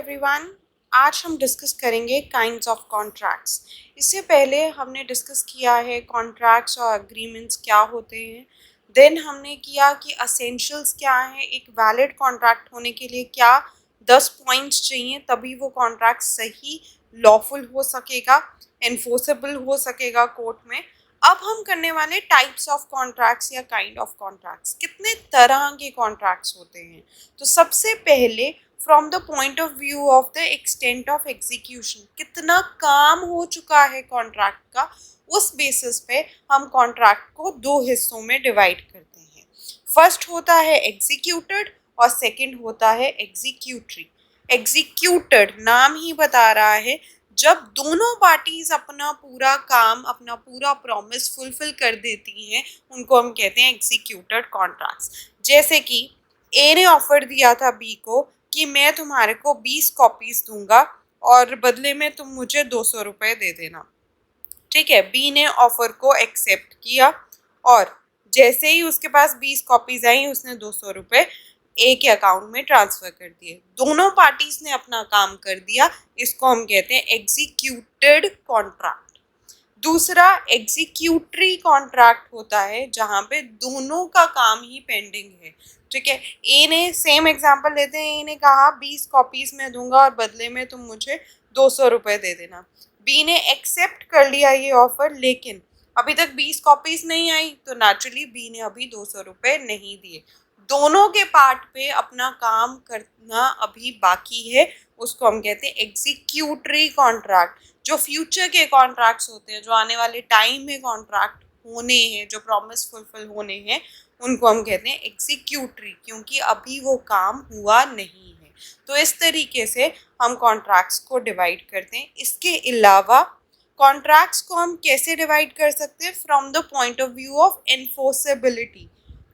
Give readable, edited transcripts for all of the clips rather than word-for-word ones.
Everyone. आज हम discuss करेंगे काइंड्स ऑफ कॉन्ट्रैक्ट्स। इससे पहले हमने डिस्कस किया है कॉन्ट्रैक्ट्स और एग्रीमेंट्स क्या होते हैं। देन हमने किया कि असेंशियल्स क्या है, एक वैलिड कॉन्ट्रैक्ट होने के लिए क्या 10 पॉइंट्स चाहिए तभी वो कॉन्ट्रैक्ट सही लॉफुल हो सकेगा, एनफोर्सेबल हो सकेगा कोर्ट में। अब हम करने वाले टाइप्स ऑफ कॉन्ट्रैक्ट्स या काइंड ऑफ कॉन्ट्रैक्ट्स, कितने तरह के कॉन्ट्रैक्ट्स होते हैं। तो सबसे पहले from the point of view of the extent of execution, कितना काम हो चुका है कॉन्ट्रैक्ट का, उस बेसिस पे हम कॉन्ट्रैक्ट को दो हिस्सों में डिवाइड करते हैं। फर्स्ट होता है एग्जीक्यूटेड और सेकंड होता है एग्जीक्यूटरी। एग्जीक्यूटेड नाम ही बता रहा है, जब दोनों पार्टीज अपना पूरा काम, अपना पूरा प्रॉमिस फुलफिल कर देती हैं, उनको हम कहते हैं एग्जीक्यूटेड कॉन्ट्रैक्ट्स। जैसे कि ए ने ऑफर दिया था बी को कि मैं तुम्हारे को 20 कॉपीज दूंगा और बदले में तुम मुझे 200 रुपये दे देना। ठीक है, बी ने ऑफर को एक्सेप्ट किया और जैसे ही उसके पास 20 कॉपीज आई, उसने 200 रुपये ए के अकाउंट में ट्रांसफर कर दिए। दोनों पार्टीज ने अपना काम कर दिया, इसको हम कहते हैं एग्जीक्यूटेड कॉन्ट्रैक्ट। दूसरा एग्जीक्यूटरी कॉन्ट्रैक्ट होता है, जहां पे दोनों का काम ही पेंडिंग है। ठीक है, ए ने, सेम एग्जांपल लेते हैं, ए ने कहा 20 कॉपीज में दूंगा और बदले में तुम मुझे 200 रुपये दे देना। बी ने एक्सेप्ट कर लिया ये ऑफर, लेकिन अभी तक 20 कॉपीज नहीं आई, तो नेचुरली बी ने अभी 200 रुपये नहीं दिए। दोनों के पार्ट पे अपना काम करना अभी बाकी है, उसको हम कहते हैं एग्जीक्यूटरी कॉन्ट्रैक्ट। जो फ्यूचर के कॉन्ट्रैक्ट्स होते हैं, जो आने वाले टाइम में कॉन्ट्रैक्ट होने हैं, जो प्रॉमिस फुलफिल होने हैं, उनको हम कहते हैं एग्जीक्यूटरी, क्योंकि अभी वो काम हुआ नहीं है। तो इस तरीके से हम कॉन्ट्रैक्ट्स को डिवाइड करते हैं। इसके अलावा कॉन्ट्रैक्ट्स को हम कैसे डिवाइड कर सकते हैं, from the point of view of enforceability.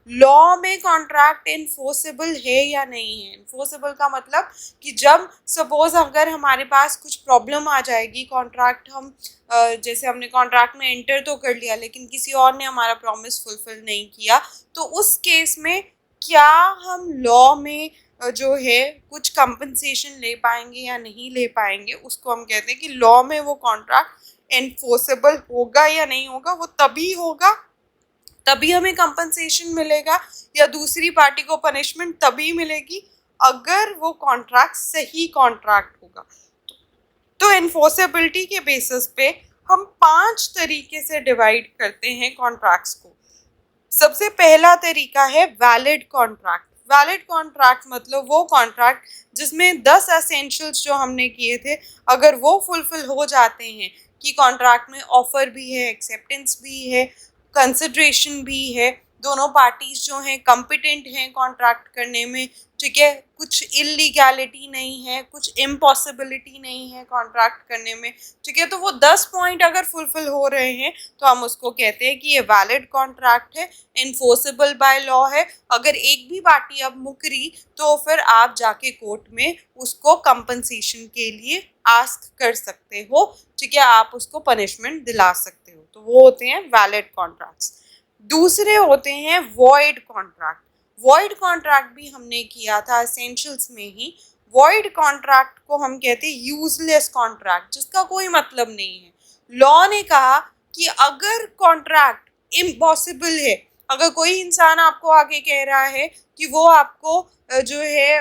Law में कॉन्ट्रैक्ट इन्फोर्सेबल है या नहीं है। इन्फोर्सेबल का मतलब कि जब सपोज अगर हमारे पास कुछ प्रॉब्लम आ जाएगी, कॉन्ट्रैक्ट हम जैसे हमने कॉन्ट्रैक्ट में एंटर तो कर लिया, लेकिन किसी और ने हमारा प्रॉमिस फुलफिल नहीं किया, तो उस केस में क्या हम लॉ में जो है कुछ कंपनसेशन ले पाएंगे या नहीं ले पाएंगे, उसको हम कहते हैं कि लॉ में वो कॉन्ट्रैक्ट एनफोर्सेबल होगा या नहीं होगा। वो तभी होगा, तभी हमें कंपनसेशन मिलेगा, या दूसरी पार्टी को पनिशमेंट तभी मिलेगी अगर वो कॉन्ट्रैक्ट सही कॉन्ट्रैक्ट होगा। तो एनफोर्सेबिलिटी के बेसिस पे हम 5 तरीके से डिवाइड करते हैं कॉन्ट्रैक्ट्स को। सबसे पहला तरीका है वैलिड कॉन्ट्रैक्ट। वैलिड कॉन्ट्रैक्ट मतलब वो कॉन्ट्रैक्ट जिसमें 10 एसेंशियल्स जो हमने किए थे, अगर वो फुलफिल हो जाते हैं, कि कॉन्ट्रैक्ट में ऑफर भी है, एक्सेप्टेंस भी है, कंसिडरेशन भी है, दोनों पार्टीज जो हैं कॉम्पिटेंट हैं कॉन्ट्रैक्ट करने में। ठीक है, कुछ इलीगैलिटी नहीं है, कुछ इम्पॉसिबिलिटी नहीं है कॉन्ट्रैक्ट करने में। ठीक है, तो वो 10 पॉइंट अगर फुलफिल हो रहे हैं, तो हम उसको कहते हैं कि ये वैलिड कॉन्ट्रैक्ट है, इन्फोर्सेबल बाय लॉ है। अगर एक भी पार्टी अब मुकरी, तो फिर आप जाके कोर्ट में उसको कंपनसेशन के लिए आस्क कर सकते हो। ठीक है, आप उसको पनिशमेंट दिला सकते हो। तो वो होते हैं वैलिड कॉन्ट्रैक्ट्स। दूसरे होते हैं वॉइड कॉन्ट्रैक्ट। वॉइड कॉन्ट्रैक्ट भी हमने किया था एसेंशियल्स में ही। वॉइड कॉन्ट्रैक्ट को हम कहते हैं यूजलेस कॉन्ट्रैक्ट, जिसका कोई मतलब नहीं है। लॉ ने कहा कि अगर कॉन्ट्रैक्ट इम्पॉसिबल है, अगर कोई इंसान आपको आके कह रहा है कि वो आपको जो है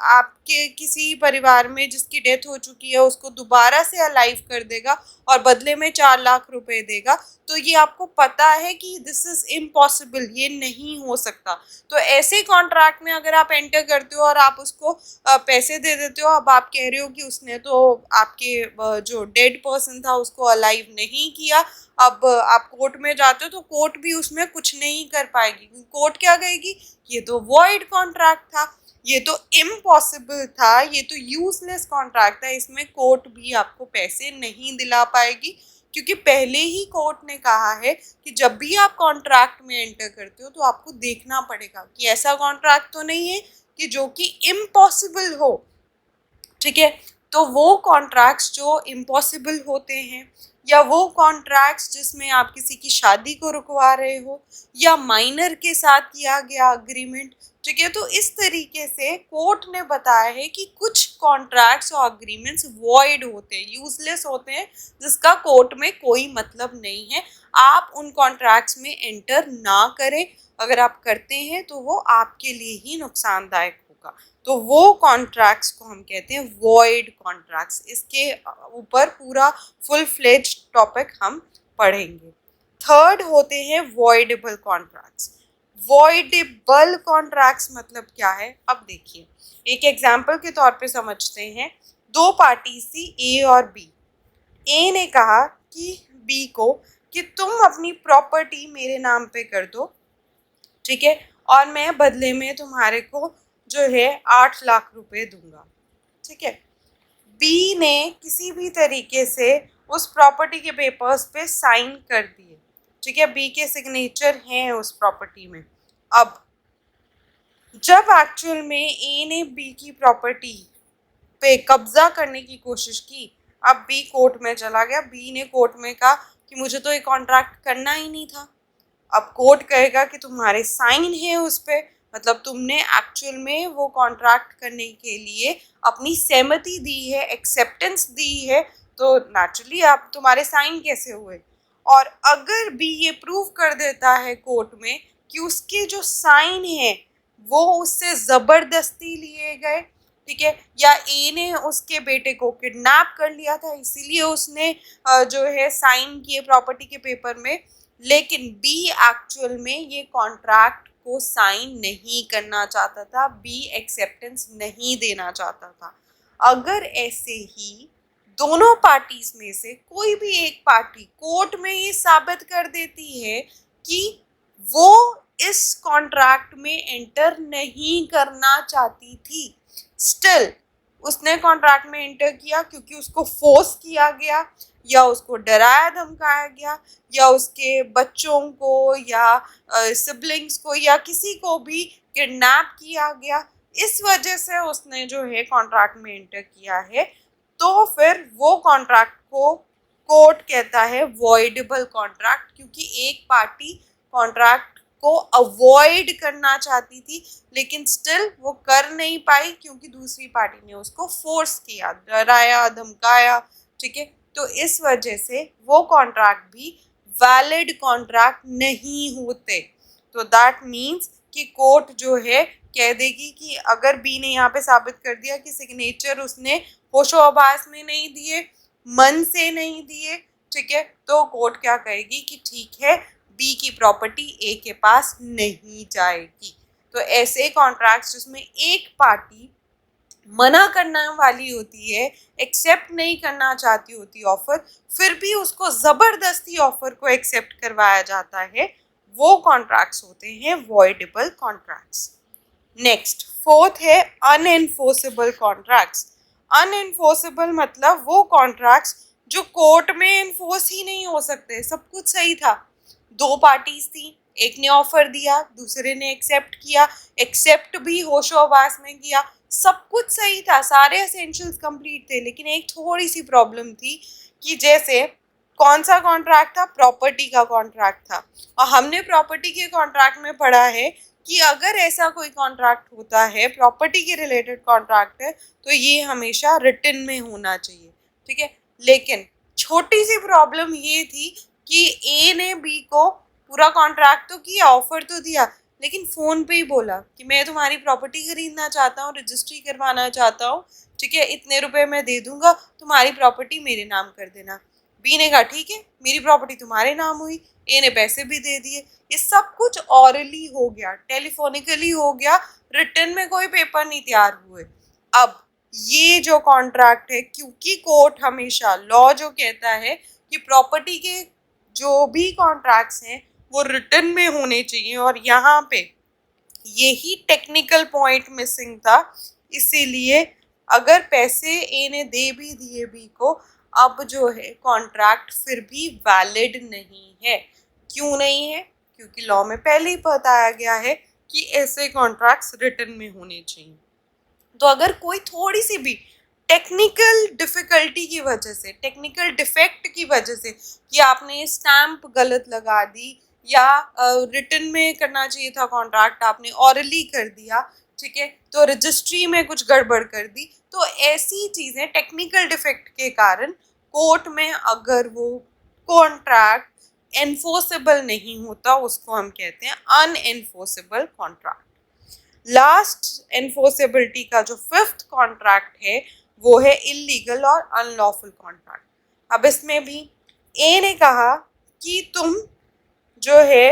आपके किसी परिवार में जिसकी डेथ हो चुकी है उसको दोबारा से अलाइव कर देगा और बदले में 4 लाख रुपए देगा, तो ये आपको पता है कि दिस इज इम्पॉसिबल, ये नहीं हो सकता। तो ऐसे कॉन्ट्रैक्ट में अगर आप एंटर करते हो और आप उसको पैसे दे देते हो, अब आप कह रहे हो कि उसने तो आपके जो डेड पर्सन था उसको अलाइव नहीं किया, अब आप कोर्ट में जाते हो तो कोर्ट भी उसमें कुछ नहीं कर पाएगी। कोर्ट क्या कहेगी, ये तो वॉइड कॉन्ट्रैक्ट था, ये तो इम्पॉसिबल था, ये तो यूजलेस कॉन्ट्रैक्ट था, इसमें कोर्ट भी आपको पैसे नहीं दिला पाएगी, क्योंकि पहले ही कोर्ट ने कहा है कि जब भी आप कॉन्ट्रैक्ट में एंटर करते हो तो आपको देखना पड़ेगा कि ऐसा कॉन्ट्रैक्ट तो नहीं है कि जो कि इम्पॉसिबल हो। ठीक है, तो वो कॉन्ट्रैक्ट्स जो इम्पॉसिबल होते हैं, या वो कॉन्ट्रैक्ट्स जिसमें आप किसी की शादी को रुकवा रहे हो, या माइनर के साथ किया गया अग्रीमेंट, ठीक है, तो इस तरीके से कोर्ट ने बताया है कि कुछ कॉन्ट्रैक्ट्स और अग्रीमेंट्स वॉइड होते हैं, यूजलेस होते हैं, जिसका कोर्ट में कोई मतलब नहीं है। आप उन कॉन्ट्रैक्ट्स में एंटर ना करें, अगर आप करते हैं तो वो आपके लिए ही नुकसानदायक होगा। तो वो कॉन्ट्रैक्ट्स को हम कहते हैं वॉइड कॉन्ट्रैक्ट्स। इसके ऊपर पूरा फुल फ्लेज्ड टॉपिक हम पढ़ेंगे। थर्ड होते हैं वॉइडेबल कॉन्ट्रैक्ट्स। वॉइडेबल कॉन्ट्रैक्ट्स मतलब क्या है, अब देखिए, एक एग्जांपल के तौर पे समझते हैं। दो पार्टीज थी, ए और बी। ए ने कहा कि बी को कि तुम अपनी प्रॉपर्टी मेरे नाम पे कर दो, ठीक है, और मैं बदले में तुम्हारे को जो है 8 लाख रुपए दूंगा, ठीक है। बी ने किसी भी तरीके से उस प्रॉपर्टी के पेपर्स पे साइन कर दिए, ठीक है, बी के सिग्नेचर हैं उस प्रॉपर्टी में। अब जब एक्चुअल में ए ने बी की प्रॉपर्टी पे कब्जा करने की कोशिश की, अब बी कोर्ट में चला गया। बी ने कोर्ट में कहा कि मुझे तो ये कॉन्ट्रैक्ट करना ही नहीं था। अब कोर्ट कहेगा कि तुम्हारे साइन है उस पे, मतलब तुमने एक्चुअल में वो कॉन्ट्रैक्ट करने के लिए अपनी सहमति दी है, एक्सेप्टेंस दी है, तो नेचुरली आप तुम्हारे साइन कैसे हुए। और अगर बी ये प्रूव कर देता है कोर्ट में कि उसके जो साइन है वो उससे ज़बरदस्ती लिए गए, ठीक है, या ए ने उसके बेटे को किडनैप कर लिया था इसीलिए उसने जो है साइन किए प्रॉपर्टी के पेपर में, लेकिन बी एक्चुअल में ये कॉन्ट्रैक्ट को साइन नहीं करना चाहता था, बी एक्सेप्टेंस नहीं देना चाहता था। अगर ऐसे ही दोनों पार्टीज में से कोई भी एक पार्टी कोर्ट में ये साबित कर देती है कि वो इस कॉन्ट्रैक्ट में एंटर नहीं करना चाहती थी, स्टिल उसने कॉन्ट्रैक्ट में एंटर किया क्योंकि उसको फोर्स किया गया, या उसको डराया धमकाया गया, या उसके बच्चों को या सिबलिंग्स को या किसी को भी किडनैप किया गया, इस वजह से उसने जो है कॉन्ट्रैक्ट में एंटर किया है, तो फिर वो कॉन्ट्रैक्ट को कोर्ट कहता है वॉइडेबल कॉन्ट्रैक्ट, क्योंकि एक पार्टी कॉन्ट्रैक्ट को अवॉइड करना चाहती थी लेकिन स्टिल वो कर नहीं पाई क्योंकि दूसरी पार्टी ने उसको फोर्स किया, डराया, धमकाया, ठीक है। तो इस वजह से वो कॉन्ट्रैक्ट भी वैलिड कॉन्ट्रैक्ट नहीं होते। तो दैट मीन्स कि कोर्ट जो है कह देगी कि अगर बी ने यहाँ पे साबित कर दिया कि सिग्नेचर उसने होशोहवास में नहीं दिए, मन से नहीं दिए, ठीक है, तो कोर्ट क्या कहेगी कि ठीक है, बी की प्रॉपर्टी ए के पास नहीं जाएगी। तो ऐसे कॉन्ट्रैक्ट्स जिसमें एक पार्टी मना करने वाली होती है, एक्सेप्ट नहीं करना चाहती होती ऑफर, फिर भी उसको जबरदस्ती ऑफर को एक्सेप्ट करवाया जाता है, वो कॉन्ट्रैक्ट्स होते हैं वॉइडेबल कॉन्ट्रैक्ट्स। नेक्स्ट फोर्थ है अनएनफोर्सेबल कॉन्ट्रैक्ट्स। अनएनफोर्सेबल मतलब वो कॉन्ट्रैक्ट्स जो कोर्ट में एनफोर्स ही नहीं हो सकते। सब कुछ सही था, दो पार्टीज थी, एक ने ऑफर दिया, दूसरे ने एक्सेप्ट किया, एक्सेप्ट भी होशोहवास में किया, सब कुछ सही था, सारे एसेंशियल्स कंप्लीट थे, लेकिन एक थोड़ी सी प्रॉब्लम थी कि जैसे कौन सा कॉन्ट्रैक्ट था, प्रॉपर्टी का कॉन्ट्रैक्ट था। और हमने प्रॉपर्टी के कॉन्ट्रैक्ट में पढ़ा है कि अगर ऐसा कोई कॉन्ट्रैक्ट होता है, प्रॉपर्टी के रिलेटेड कॉन्ट्रैक्ट है, तो ये हमेशा रिटन में होना चाहिए, ठीक है। लेकिन छोटी सी प्रॉब्लम ये थी कि ए ने बी को पूरा कॉन्ट्रैक्ट तो किया, ऑफर तो दिया, लेकिन फ़ोन पे ही बोला कि मैं तुम्हारी प्रॉपर्टी खरीदना चाहता हूँ, रजिस्ट्री करवाना चाहता हूँ, ठीक है, इतने रुपए मैं दे दूंगा, तुम्हारी प्रॉपर्टी मेरे नाम कर देना। बी ने कहा ठीक है, मेरी प्रॉपर्टी तुम्हारे नाम हुई, ए ने पैसे भी दे दिए। ये सब कुछ ऑरली हो गया, टेलीफोनिकली हो गया, रिटन में कोई पेपर नहीं तैयार हुए। अब ये जो कॉन्ट्रैक्ट है, क्योंकि कोर्ट हमेशा लॉ जो कहता है कि प्रॉपर्टी के जो भी कॉन्ट्रैक्ट्स हैं वो रिटन में होने चाहिए, और यहाँ पे यही टेक्निकल पॉइंट मिसिंग था, इसीलिए अगर पैसे ए ने दे भी दिए बी को, अब जो है कॉन्ट्रैक्ट फिर भी वैलिड नहीं है। क्यों नहीं है? क्योंकि लॉ में पहले ही बताया गया है कि ऐसे कॉन्ट्रैक्ट्स रिटन में होने चाहिए। तो अगर कोई थोड़ी सी भी टेक्निकल डिफिकल्टी की वजह से, टेक्निकल डिफेक्ट की वजह से कि आपने स्टैम्प गलत लगा दी या रिटन में करना चाहिए था कॉन्ट्रैक्ट, आपने ऑरली कर दिया, ठीक है, तो रजिस्ट्री में कुछ गड़बड़ कर दी, तो ऐसी चीज़ें टेक्निकल डिफेक्ट के कारण कोर्ट में अगर वो कॉन्ट्रैक्ट एनफोर्सेबल नहीं होता उसको हम कहते हैं अनएनफोर्सेबल कॉन्ट्रैक्ट। लास्ट एनफोर्सेबिलिटी का जो फिफ्थ कॉन्ट्रैक्ट है वो है इलीगल और अनलॉफुल कॉन्ट्रैक्ट। अब इसमें भी ए ने कहा कि तुम जो है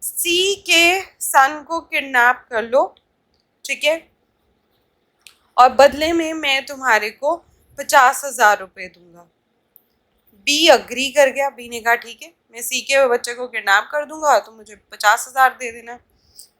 सी के सन को किडनैप कर लो, ठीक है, और बदले में मैं तुम्हारे को 50,000 रुपये दूंगा। बी अग्री कर गया, बी ने कहा ठीक है मैं सी के बच्चे को किडनैप कर दूंगा तो मुझे 50,000 दे देना।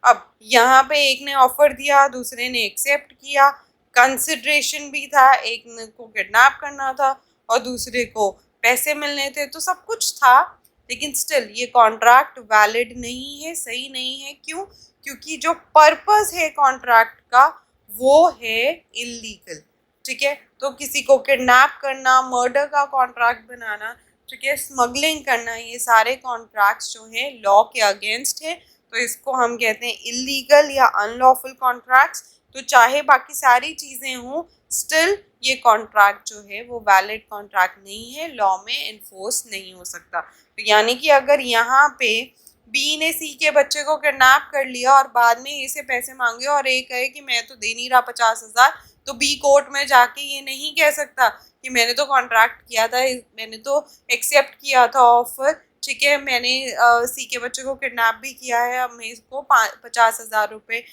अब यहाँ पे एक ने ऑफर दिया, दूसरे ने एक्सेप्ट किया, कंसिडरेशन भी था, एक ने को किडनैप करना था और दूसरे को पैसे मिलने थे, तो सब कुछ था, लेकिन स्टिल ये कॉन्ट्रैक्ट वैलिड नहीं है, सही नहीं है। क्यों? क्योंकि जो पर्पस है कॉन्ट्रैक्ट का वो है इलीगल, ठीक है। तो किसी को किडनैप करना, मर्डर का कॉन्ट्रैक्ट बनाना, ठीक है, स्मगलिंग करना, ये सारे कॉन्ट्रैक्ट्स जो हैं लॉ के अगेंस्ट है, तो इसको हम कहते हैं इलीगल या अनलॉफुल कॉन्ट्रैक्ट्स। तो चाहे बाकी सारी चीज़ें हों, स्टिल ये कॉन्ट्रैक्ट जो है वो वैलिड कॉन्ट्रैक्ट नहीं है, लॉ में इन्फोर्स नहीं हो सकता। तो यानी कि अगर यहाँ पे बी ने सी के बच्चे को किडनैप कर लिया और बाद में ए से पैसे मांगे और ए कहे कि मैं तो दे नहीं रहा 50,000, तो बी कोर्ट में जाके ये नहीं कह सकता कि मैंने तो कॉन्ट्रैक्ट किया था, मैंने तो एक्सेप्ट किया था ऑफर, ठीक है, मैंने सी के बच्चे को किडनैप भी किया है, अब मैं इसको 50,000 रुपये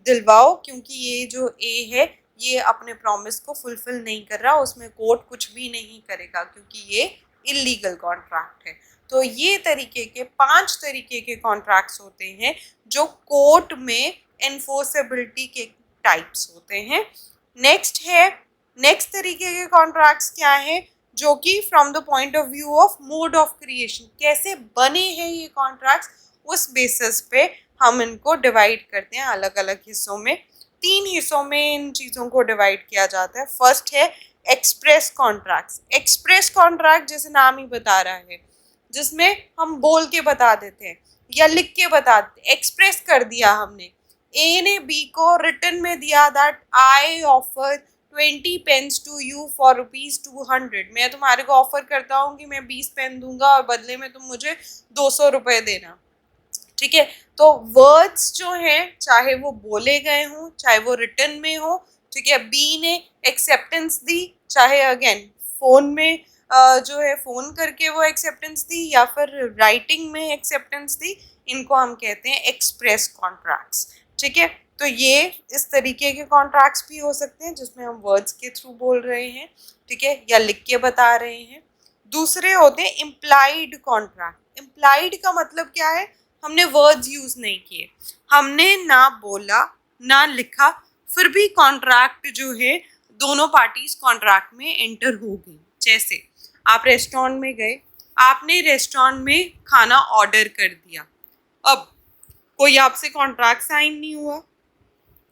दिलवाओ, क्योंकि ये जो ए है ये अपने प्रॉमिस को फुलफिल नहीं कर रहा, उसमें कोर्ट कुछ भी नहीं करेगा क्योंकि ये इलीगल कॉन्ट्रैक्ट है। तो ये तरीके के 5 तरीके के कॉन्ट्रैक्ट्स होते हैं जो कोर्ट में एनफोर्सेबिलिटी के टाइप्स होते हैं। नेक्स्ट तरीके के कॉन्ट्रैक्ट्स क्या है, जो कि from the point of view of mode of creation, कैसे बने हैं ये कॉन्ट्रैक्ट्स, उस बेसिस पे हम इनको डिवाइड करते हैं अलग अलग हिस्सों में। 3 हिस्सों में इन चीज़ों को डिवाइड किया जाता है। फर्स्ट है एक्सप्रेस कॉन्ट्रैक्ट्स। एक्सप्रेस कॉन्ट्रैक्ट जैसे नाम ही बता रहा है, जिसमें हम बोल के बता देते हैं या लिख के बता देते, एक्सप्रेस कर दिया हमने। ए ने बी को रिटर्न में दिया that I offer 20 pence to you for ₹200। मैं तुम्हारे को ऑफर करता हूँ कि मैं 20 पेन दूंगा और बदले में तुम मुझे 200 रुपये देना, ठीक है। तो वर्ड्स जो हैं चाहे वो बोले गए हों चाहे वो रिटर्न में हो, ठीक है, बी ने एक्सेप्टेंस दी, चाहे अगेन फोन में जो है फोन करके वो एक्सेप्टेंस दी या फिर राइटिंग में एक्सेप्टेंस दी, इनको हम कहते हैं एक्सप्रेस कॉन्ट्रैक्ट्स, ठीक है। तो ये इस तरीके के कॉन्ट्रैक्ट्स भी हो सकते हैं जिसमें हम वर्ड्स के थ्रू बोल रहे हैं, ठीक है, या लिख के बता रहे हैं। दूसरे होते हैं इम्प्लाइड कॉन्ट्रैक्ट। इम्प्लाइड का मतलब क्या है, हमने वर्ड्स यूज नहीं किए, हमने ना बोला ना लिखा, फिर भी कॉन्ट्रैक्ट जो है दोनों पार्टीज कॉन्ट्रैक्ट में एंटर हो गई। जैसे आप रेस्टोरेंट में गए, आपने रेस्टोरेंट में खाना ऑर्डर कर दिया, अब कोई आपसे कॉन्ट्रैक्ट साइन नहीं हुआ,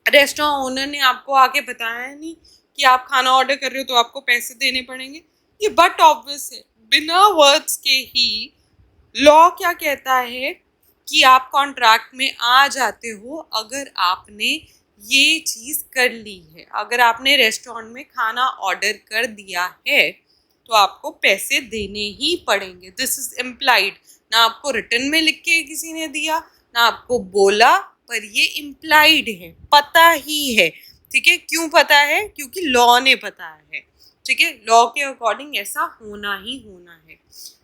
रेस्टोरेंट ओनर ने आपको आके बताया नहीं कि आप खाना ऑर्डर कर रहे हो तो आपको पैसे देने पड़ेंगे, ये बट ऑब्वियस है, बिना वर्ड्स के ही लॉ क्या कहता है कि आप कॉन्ट्रैक्ट में आ जाते हो अगर आपने ये चीज़ कर ली है। अगर आपने रेस्टोरेंट में खाना ऑर्डर कर दिया है तो आपको पैसे देने ही पड़ेंगे, दिस इज इम्प्लाइड। ना आपको रिटर्न में लिख के किसी ने दिया ना आपको बोला, पर ये इम्प्लाइड है, पता ही है, ठीक है। क्यों पता है? क्योंकि लॉ ने बताया है, ठीक है, लॉ के अकॉर्डिंग ऐसा होना ही होना है।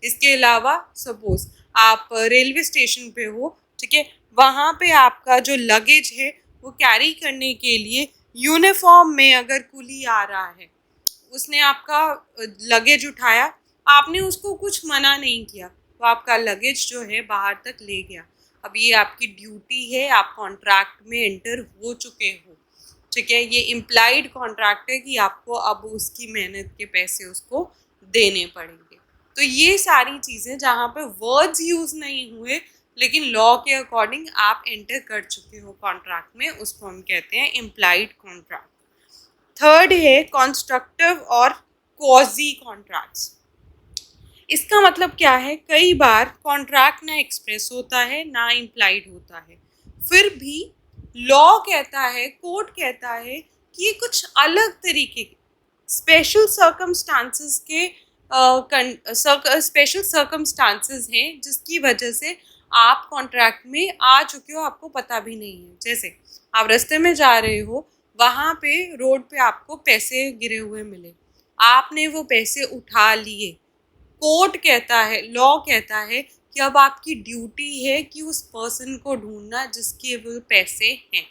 इसके अलावा सपोज आप रेलवे स्टेशन पे हो, ठीक है, वहाँ पे आपका जो लगेज है वो कैरी करने के लिए यूनिफॉर्म में अगर कुली आ रहा है, उसने आपका लगेज उठाया, आपने उसको कुछ मना नहीं किया, तो आपका लगेज जो है बाहर तक ले गया। अब ये आपकी ड्यूटी है, आप कॉन्ट्रैक्ट में एंटर हो चुके हो, ठीक है, ये इम्प्लाइड कॉन्ट्रैक्ट है कि आपको अब उसकी मेहनत के पैसे उसको देने पड़ेंगे। तो ये सारी चीज़ें जहाँ पे वर्ड्स यूज नहीं हुए लेकिन लॉ के अकॉर्डिंग आप एंटर कर चुके हो कॉन्ट्रैक्ट में, उसको हम कहते हैं इम्प्लाइड कॉन्ट्रैक्ट। थर्ड है कंस्ट्रक्टिव और क्वाजी कॉन्ट्रैक्ट्स। इसका मतलब क्या है, कई बार कॉन्ट्रैक्ट ना एक्सप्रेस होता है ना इम्प्लाइड होता है, फिर भी लॉ कहता है, कोर्ट कहता है कि ये कुछ अलग तरीके के स्पेशल सर्कमस्टांसेस के स्पेशल सर्कमस्टांसेस हैं जिसकी वजह से आप कॉन्ट्रैक्ट में आ चुके हो, आपको पता भी नहीं है। जैसे आप रास्ते में जा रहे हो, वहाँ पे रोड पे आपको पैसे गिरे हुए मिले, आपने वो पैसे उठा लिए, कोर्ट कहता है, लॉ कहता है कि अब आपकी ड्यूटी है कि उस पर्सन को ढूंढना जिसके वो पैसे हैं,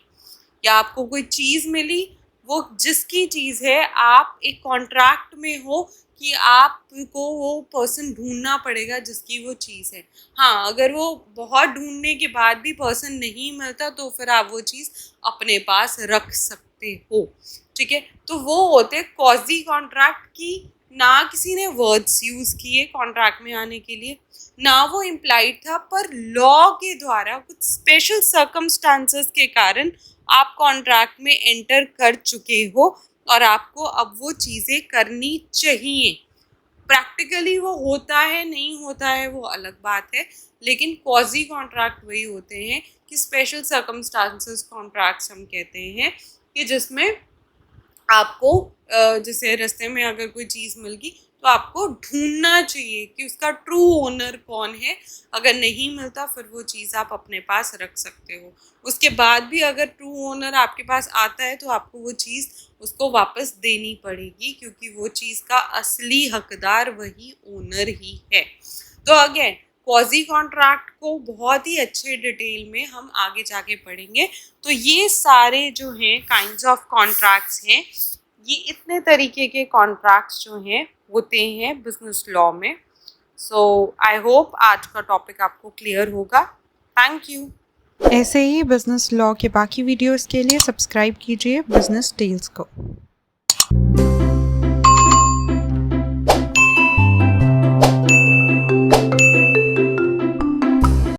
या आपको कोई चीज़ मिली, वो जिसकी चीज़ है, आप एक कॉन्ट्रैक्ट में हो कि आपको वो पर्सन ढूंढना पड़ेगा जिसकी वो चीज़ है। हाँ, अगर वो बहुत ढूंढने के बाद भी पर्सन नहीं मिलता तो फिर आप वो चीज़ अपने पास रख सकते हो। ठीक है, तो वो होते कॉजी कॉन्ट्रैक्ट की, ना किसी ने वर्ड्स यूज़ किए कॉन्ट्रैक्ट में आने के लिए, ना वो इम्प्लाइड था, पर लॉ के द्वारा कुछ स्पेशल सर्कमस्टांसेस के कारण आप कॉन्ट्रैक्ट में एंटर कर चुके हो और आपको अब वो चीज़ें करनी चाहिए। प्रैक्टिकली वो होता है नहीं होता है वो अलग बात है, लेकिन क्वाजी कॉन्ट्रैक्ट वही होते हैं कि स्पेशल सर्कमस्टांसेस कॉन्ट्रैक्ट्स हम कहते हैं, कि जिसमें आपको जैसे रास्ते में अगर कोई चीज़ मिल गई तो आपको ढूंढना चाहिए कि उसका ट्रू ओनर कौन है। अगर नहीं मिलता फिर वो चीज़ आप अपने पास रख सकते हो, उसके बाद भी अगर ट्रू ओनर आपके पास आता है तो आपको वो चीज़ उसको वापस देनी पड़ेगी, क्योंकि वो चीज़ का असली हकदार वही ओनर ही है। तो अगेन क्वाजी कॉन्ट्रैक्ट को बहुत ही अच्छे डिटेल में हम आगे जाके पढ़ेंगे। तो ये सारे जो हैं काइंड्स ऑफ कॉन्ट्रैक्ट्स हैं, ये इतने तरीके के कॉन्ट्रैक्ट्स जो हैं होते हैं बिजनेस लॉ में। सो आई होप आज का टॉपिक आपको क्लियर होगा। Thank you. ऐसे ही बिजनेस लॉ के बाकी वीडियोस के लिए सब्सक्राइब कीजिए बिजनेस टेल्स को।